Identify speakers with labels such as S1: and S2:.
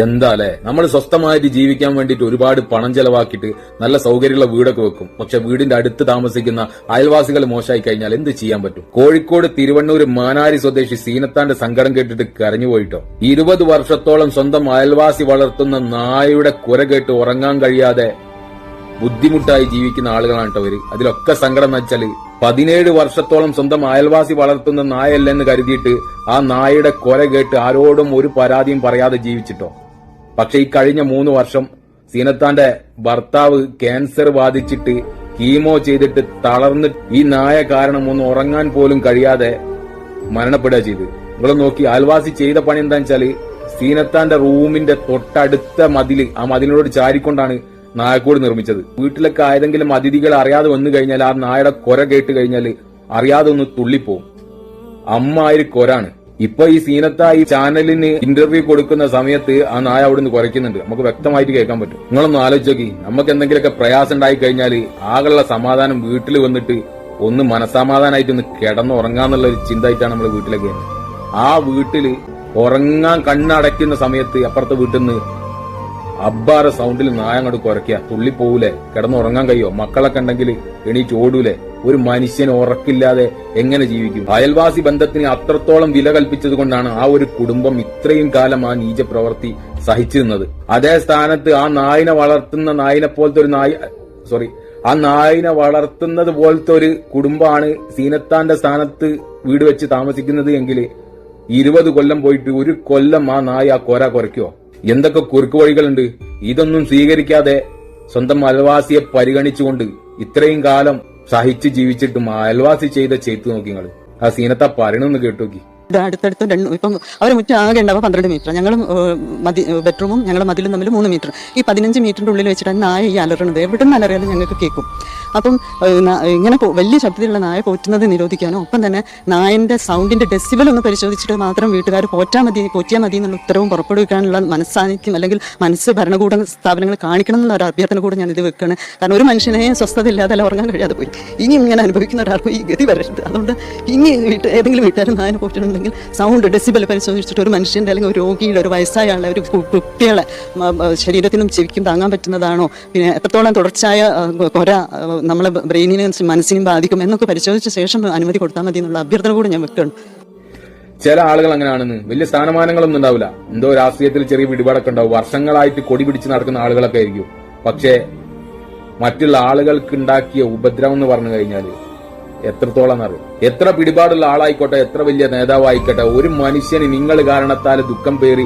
S1: എന്താ അല്ലെ, നമ്മൾ സ്വസ്ഥമായിട്ട് ജീവിക്കാൻ വേണ്ടിയിട്ട് ഒരുപാട് പണം ചെലവാക്കിയിട്ട് നല്ല സൗകര്യമുള്ള വീടൊക്കെ വെക്കും. പക്ഷെ വീടിന്റെ അടുത്ത് താമസിക്കുന്ന അയൽവാസികൾ മോശമായി കഴിഞ്ഞാൽ എന്ത് ചെയ്യാൻ പറ്റും? കോഴിക്കോട് തിരുവണ്ണൂർ മാനാരി സ്വദേശി സീനത്താന്റെ സങ്കടം കേട്ടിട്ട് കരഞ്ഞുപോയിട്ടോ. 20 വർഷത്തോളം സ്വന്തം അയൽവാസി വളർത്തുന്ന നായയുടെ കുര കേട്ട് ഉറങ്ങാൻ കഴിയാതെ ബുദ്ധിമുട്ടായി ജീവിക്കുന്ന ആളുകളാണ് കേട്ടോ അവര്. അതിലൊക്കെ സങ്കടം എന്ന് വെച്ചാല് 17 വർഷത്തോളം സ്വന്തം അയൽവാസി വളർത്തുന്ന നായല്ലെന്ന് കരുതിയിട്ട് ആ നായയുടെ കൊര കേട്ട് ആരോടും ഒരു പരാതിയും പറയാതെ ജീവിച്ചിട്ടോ. പക്ഷെ ഈ കഴിഞ്ഞ 3 വർഷം സീനത്താന്റെ ഭർത്താവ് ക്യാൻസർ ബാധിച്ചിട്ട് കീമോ ചെയ്തിട്ട് തളർന്ന് ഈ നായ കാരണം ഒന്ന് ഉറങ്ങാൻ പോലും കഴിയാതെ മരണപ്പെടുക ചെയ്ത്. നിങ്ങൾ നോക്കി, അയൽവാസി ചെയ്ത പണി എന്താ വെച്ചാല് സീനത്താന്റെ റൂമിന്റെ തൊട്ടടുത്ത മതില്, ആ മതിലിനോട് ചാരിക്കൊണ്ടാണ് നായക്കൂട് നിർമ്മിച്ചത്. വീട്ടിലൊക്കെ ആയതെങ്കിലും അതിഥികൾ അറിയാതെ വന്നു കഴിഞ്ഞാൽ ആ നായയുടെ കൊര കേട്ട് കഴിഞ്ഞാൽ അറിയാതെ ഒന്ന് തുള്ളിപ്പോവും. അമ്മായിരി കൊരാണ്. ഇപ്പൊ ഈ സീനത്ത ഈ ചാനലിന് ഇന്റർവ്യൂ കൊടുക്കുന്ന സമയത്ത് ആ നായ അവിടുന്ന് കുറയ്ക്കുന്നുണ്ട്. നമുക്ക് വ്യക്തമായിട്ട് കേൾക്കാൻ പറ്റും. നിങ്ങളൊന്ന് ആലോചിച്ച് നോക്കി, നമുക്ക് എന്തെങ്കിലുമൊക്കെ പ്രയാസം ഉണ്ടായി കഴിഞ്ഞാൽ ആകെയുള്ള സമാധാനം വീട്ടിൽ വന്നിട്ട് ഒന്ന് മനസമാധാനമായിട്ട് ഒന്ന് കിടന്നുറങ്ങാന്നുള്ള ഒരു ചിന്തയായിട്ടാണ് നമ്മൾ വീട്ടിലേക്ക്. ആ വീട്ടില് ഉറങ്ങാൻ കണ്ണടയ്ക്കുന്ന സമയത്ത് അപ്പുറത്തെ വീട്ടിൽ നിന്ന് അബ്ബാറ സൗണ്ടിൽ നായ അങ്ങോട്ട് കുറയ്ക്കുക, തുള്ളിപ്പോവൂലേ? കിടന്നുറങ്ങാൻ കഴിയോ? മക്കളൊക്കെ ഉണ്ടെങ്കിൽ എണീറ്റ് ഓടൂലേ? ഒരു മനുഷ്യന് ഉറക്കില്ലാതെ എങ്ങനെ ജീവിക്കും? അയൽവാസി ബന്ധത്തിന് അത്രത്തോളം വില കൽപ്പിച്ചത് കൊണ്ടാണ് ആ ഒരു കുടുംബം ഇത്രയും കാലം ആ നീച പ്രവൃത്തി സഹിച്ചു നിന്നത്. അതേ സ്ഥാനത്ത് ആ നായിനെ വളർത്തുന്ന നായിനെ പോലത്തെ ഒരു ആ നായിനെ വളർത്തുന്നത് പോലത്തെ ഒരു കുടുംബമാണ് സീനത്താന്റെ സ്ഥാനത്ത് വീട് വെച്ച് താമസിക്കുന്നത് എങ്കിൽ 20 കൊല്ലം പോയിട്ട് ഒരു കൊല്ലം ആ നായ ആ കൊര കുറയ്ക്കുവോ? എന്തൊക്കെ കുറുക്കു വഴികളുണ്ട്! ഇതൊന്നും സ്വീകരിക്കാതെ സ്വന്തം അയൽവാസിയെ പരിഗണിച്ചുകൊണ്ട് ഇത്രയും കാലം സഹിച്ച് ജീവിച്ചിട്ടും അയൽവാസി ചെയ്ത ചെയ്തു നോക്കി നിങ്ങൾ. ആ സീനത്ത പറയണമെന്ന് കേട്ടു നോക്കി.
S2: അടുത്തടുത്ത് ഇപ്പം അവർ മുറ്റം ആകെ ഉണ്ടാവുക 12 മീറ്റർ. ഞങ്ങൾ ബെഡ്റൂമും ഞങ്ങളുടെ മതിലും തമ്മിൽ 3 മീറ്റർ. ഈ 15 മീറ്ററിന്റെ ഉള്ളിൽ വെച്ചിട്ടാണ് നായ ഈ അലറുന്നത്. എവിടെ നിന്ന് അലറിയാലും ഞങ്ങൾക്ക് കേൾക്കും. അപ്പം ഇങ്ങനെ വലിയ ശബ്ദത്തിലുള്ള നായ പോറ്റുന്നത് നിരോധിക്കാനോ, ഒപ്പം തന്നെ നായന്റെ സൗണ്ടിന്റെ ഡെസിബൽ ഒന്ന് പരിശോധിച്ചിട്ട് മാത്രം വീട്ടുകാർ പോറ്റിയാൽ മതി എന്നുള്ള ഉത്തരവും പുറപ്പെടുവിക്കാനുള്ള മനസ്സാന്നിധ്യം അല്ലെങ്കിൽ മനസ്സ് ഭരണകൂട സ്ഥാപനങ്ങൾ കാണിക്കണം എന്നുള്ള ഒരു അഭ്യർത്ഥന കൂടെ ഞാൻ ഇത് വെക്കുകയാണ്. കാരണം ഒരു മനുഷ്യനെ സ്വസ്ഥത ഇല്ലാതെ അല്ല ഉറങ്ങാൻ കഴിയാതെ പോയി. ഇനി ഇങ്ങനെ അനുഭവിക്കുന്ന ഒരാൾക്കും ഈ ഗതി വരരുത്. അതുകൊണ്ട് ഇനി ഏതെങ്കിലും വീട്ടുകാർ നായനെ പോറ്റുന്നുണ്ടെങ്കിൽ സൗണ്ട് ഡെസിബൽ പരിശോധിച്ചിട്ട് ഒരു മനുഷ്യന്റെ അല്ലെങ്കിൽ ഒരു രോഗിയുടെ, ഒരു വയസ്സായ ആളുടെ, ഒരു കുട്ടികളെ ശരീരത്തിനും ചെവിക്കും താങ്ങാൻ പറ്റുന്നതാണോ, പിന്നെ എത്രത്തോളം തുടർച്ചയായ കൊര നമ്മളെ ബ്രെയിനിനും മനസ്സിനും ബാധിക്കും എന്നൊക്കെ പരിശോധിച്ച ശേഷം അനുമതി കൊടുത്താൽ മതി എന്നുള്ള അഭ്യർത്ഥന കൂടെ ഞാൻ വെക്കണം.
S1: ചില ആളുകൾ അങ്ങനെയാണെന്ന്. വലിയ സ്ഥാനമാനങ്ങളൊന്നും ഉണ്ടാവില്ല, എന്തോ രാഷ്ട്രീയത്തിൽ ചെറിയ പിടിപാടൊക്കെ ഉണ്ടാവും, വർഷങ്ങളായിട്ട് കൊടി പിടിച്ച് നടക്കുന്ന ആളുകളൊക്കെ ആയിരിക്കും. പക്ഷേ മറ്റുള്ള ആളുകൾക്ക് ഉണ്ടാക്കിയ ഉപദ്രവം എന്ന് പറഞ്ഞു കഴിഞ്ഞാൽ എത്രത്തോളം അറിയും. എത്ര പിടിപാടുള്ള ആളായിക്കോട്ടെ, എത്ര വലിയ നേതാവായിക്കോട്ടെ, ഒരു മനുഷ്യന് നിങ്ങൾ കാരണത്താൽ ദുഃഖം പേറി